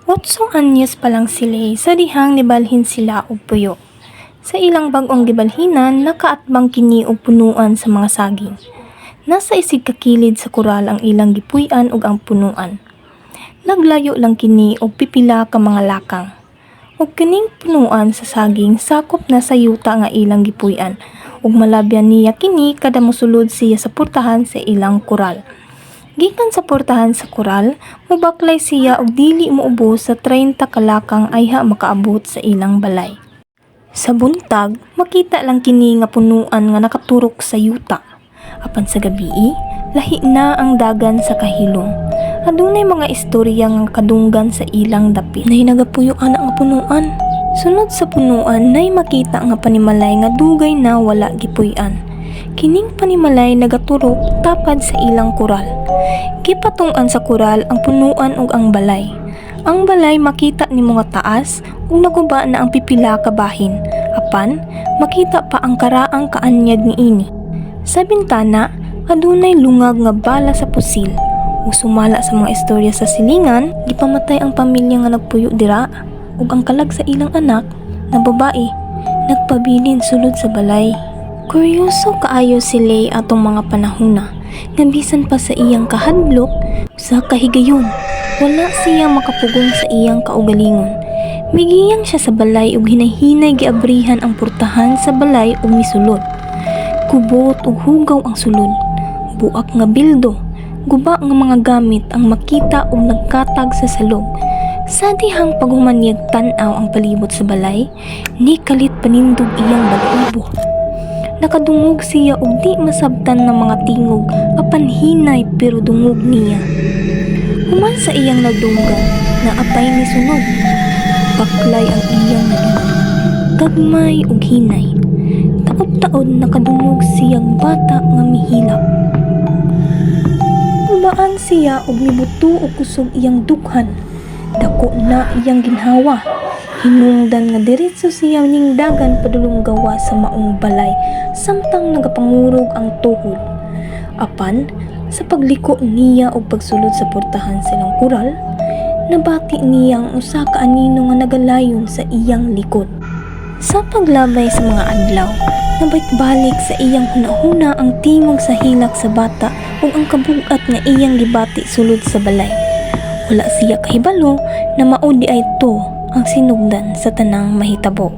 Otsong anyos pa lang sila sa dihang nibalhin sila og puyo. Sa ilang bag-ong gibalhinan, nakaatbang kini og punuan sa mga saging. Nasa isig kakilid sa koral ang ilang gipuy-an ug ang punuan. Naglayo lang kini og pipila ka mga lakang. Ug kining punuan sa saging sakop na sa yuta nga ilang gipuy-an ug malabyan niya kini kada mosulod siya sa portahan sa ilang koral. Gikan sa portahan sa koral, mubaklay siya og dili moubos sa 30 kalakang ayha makaabot sa ilang balay. Sa buntag, makita lang kini nga punuan nga nakaturok sa yuta. Apan sa gabii, lahi na ang dagan sa kahilom. Adunay mga istorya nga kadunggan sa ilang dapit. Nay nagapuyoan ang punuan. Sunod sa punuan, nay makita nga panimalay nga dugay na wala gipuy-an. Kining panimalay nagaturok tapad sa ilang koral. Gipatung-an sa koral ang punuan ug ang balay. Ang balay makita ni mga taas ug naguba na ang pipila ka bahin. Apan, makita pa ang karaang kaanyag niini. Sa bintana, adunay lungag nga bala sa pusil. Ug sumala sa mga istorya sa silingan, gipamatay ang pamilya nga nagpuyo dira ug ang kalag sa ilang anak na babae nagpabilin sulod sa balay. Kuryoso kaayo si Lay atong mga panahona nga bisan pa sa iyang kahadlok sa kahigayon. Wala siya makapugong sa iyang kaugalingon. Migiyang siya sa balay ug hinay-hinay giabrihan ang portahan sa balay ug misulod. Kubot ug hugaw ang sulod. Buak nga bildo, guba nga mga gamit ang makita ug nagkatag sa salog. Sa dihang paghumanyag tan-aw ang palibot sa balay, ni kalit panindog iyang balahibo. Nakadungog siya ug di masabtan ng mga tingog apan hinay pero dungog niya. Human sa iyang nagdunggan na apay ni sunog. Baklay ang iyang naging gagmay ug hinay. Taod-taod nakadungog siyang bata nga mihilak. Tubaan siya ug mibuto og kusog iyang dughan. Dako na iyang ginhawa. Hinungdan nga diretso siya ning dagan padulong gawa sa maong balay samtang nagapangurog ang tuhod. Apan sa pagliko niya o pagsulod sa portahan silang koral, nabati niya ang usa ka anino nga nagalayon sa iyang likod. Sa paglabay sa mga adlaw, nabalik-balik sa iyang hunahuna ang tingog sa hilak sa bata ug ang kabugat nga iyang gibati sulod sa balay. Wala siya kahibalo na maudi ay to ang sinugdan sa tanang mahitabo.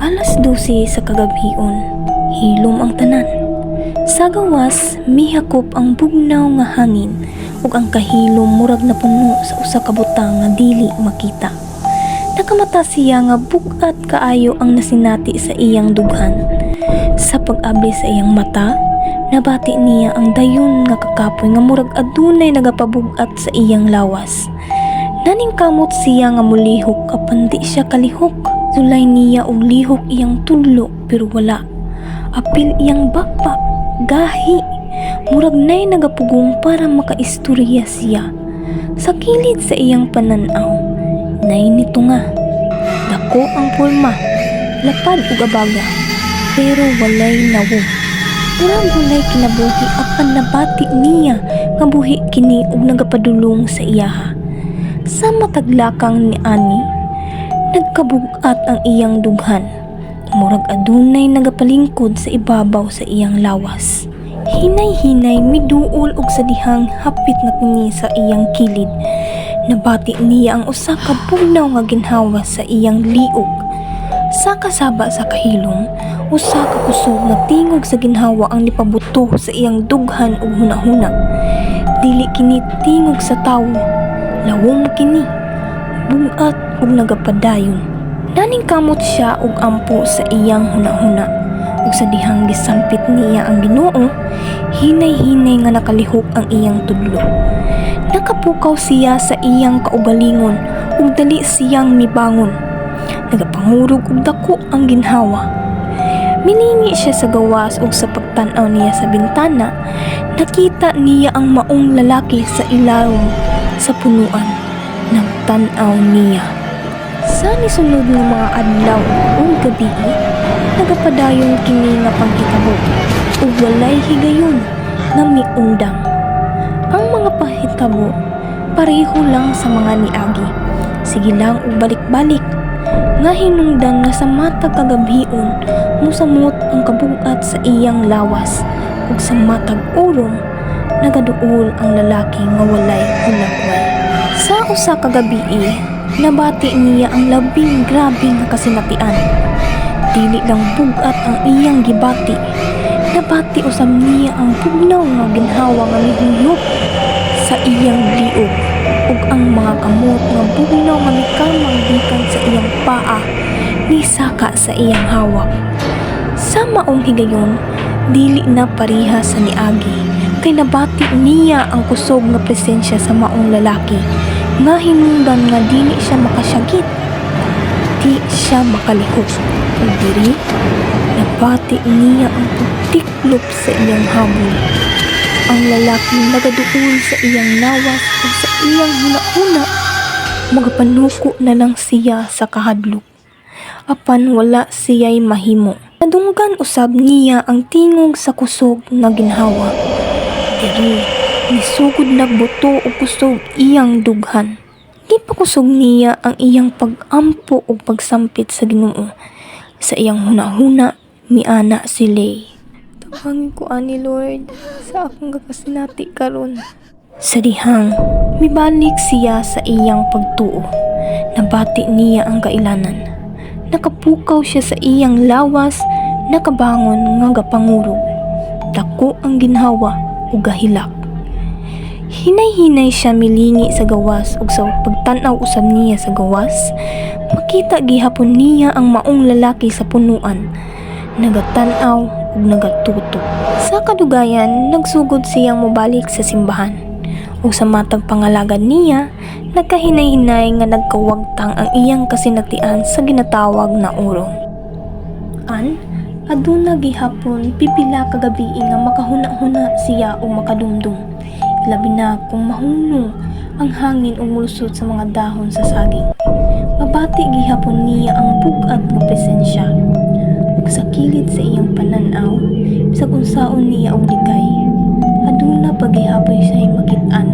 Alas 12 sa kagabion, hilom ang tanan. Sa gawas, mihakop ang bugnaw nga hangin ug ang kahilom murag na puno sa usa ka butang nga dili makita. Nakamata siya nga bugat kaayo ang nasinati sa iyang dughan. Sa pag-abli sa iyang mata, nabati niya ang dayon nga kakapoy nga murag adunay nagapabugat sa iyang lawas. Naningkamot siya nga mulihok apan di siya kalihok. Sulay niya og lihok iyang tudlo pero wala. Apil iyang bakpak. Gahi, murag na'y nagapugong para makaistorya siya. Sa kilid sa iyang pananaw, na'y nito nga. Dako ang porma, lapad ug abaga, pero walay nawo. Murag walay kinabuhi apan nabati niya nga buhi kini ug nagapadulong sa iyaha. Sa mataglakang ni Ani, nagkabugat ang iyang dughan. Murag adunay nagapalingkod sa ibabaw sa iyang lawas. Hinay-hinay miduol og sa dihang hapit na kini sa iyang kilid. Nabati niya ang usa ka bugnaw nga ginhawa sa iyang liog. Sa kasaba sa kahilom, usa ka kusog nga tingog sa ginhawa ang nipabuto sa iyang dughan ug hunahuna. Dili kini tingog sa tawo, lawom kini, bugat ug nagapadayon. Naningkamot siya og ampo sa iyang hunahuna ug sa dihang gisampit niya ang Ginoo, hinay-hinay nga nakalihok ang iyang tudlo. Nakapukaw siya sa iyang kaugalingon ug dali siyang mibangon. Nagapangurog og dako ang ginhawa. Milingi siya sa gawas ug sa pagtan-aw niya sa bintana, nakita niya ang maong lalaki sa ilawom sa punuan. Nagtan-aw niya. Sa nisunod nga mga adlaw o gabi, nagapadayon kini nga panghitabo ug walay higayon nga miundang. Ang mga pahitabo pareho lang sa mga niagi. Sige lang ug balik-balik. Nga hinungdan nga sa matag kagabion musamot ang kabugat sa iyang lawas ug sa matag urong nagaduol ang lalaki nga walay hulagway. Sa usa ka gabii, nabati niya ang labing grabe nga kasinatian. Dili lang bugat ang iyang gibati, nabati usab niya ang bugnaw nga ginhawa nga mihuyop sa iyang liog ug ang mga kamot nga bugnaw nga mikamang gikan sa iyang paa ni saka sa iyang hawak. Sa maong higayon, dili na pareha sa niagi kay nabati niya ang kusog nga presensya sa maong lalaki nga hinungdan nga dili siya makasyagit, di siya makalihok. Ug diri nabati niya ang pagtiklop sa iyang habol. Ang lalaki nagaduol sa iyang lawas ug sa iyang huna-huna magapanuko na lang siya sa kahadlok. Apan wala siya'y mahimo. Nadunggan usab niya ang tingog sa kusog nga ginhawa. Diri nisugod nagbuto og kusog iyang dughan. Gipakusog niya ang iyang pag-ampo ug pagsampit sa Ginoo. Sa iyang huna-huna miana si Lay. Tawagin ko ani Lord sa akong gakasinati karon. Sa dihang mibalik siya sa iyang pagtuo. Nabati niya ang kailanan. Nakapukaw siya sa iyang lawas, nakabangon nga gapangurog. Dako ang ginhawa ug gahilak. Hinay-hinay siya milingi sa gawas ug sa pagtan-aw usab niya sa gawas, makita gihapon niya ang maong lalaki sa punuan. Nagatan-aw ug nagatutok. Sa kadugayan, nagsugod siyang mobalik sa simbahan. Ug sa matag pangalagad niya, nagkahinay-hinay nga nagkawagtang ang iyang kasinatian sa ginatawag na urong. Aduna gihapon pipila ka gabi nga makahuna-huna siya o makadumdum. Labi na kung mahunong ang hangin o mulsot sa mga dahon sa saging. Mabati gihapon niya ang bugat nga presensya. Ug sa kilid sa iyang pananaw, bisag unsaon niya og ligay. Aduna paghihapon siya makit-an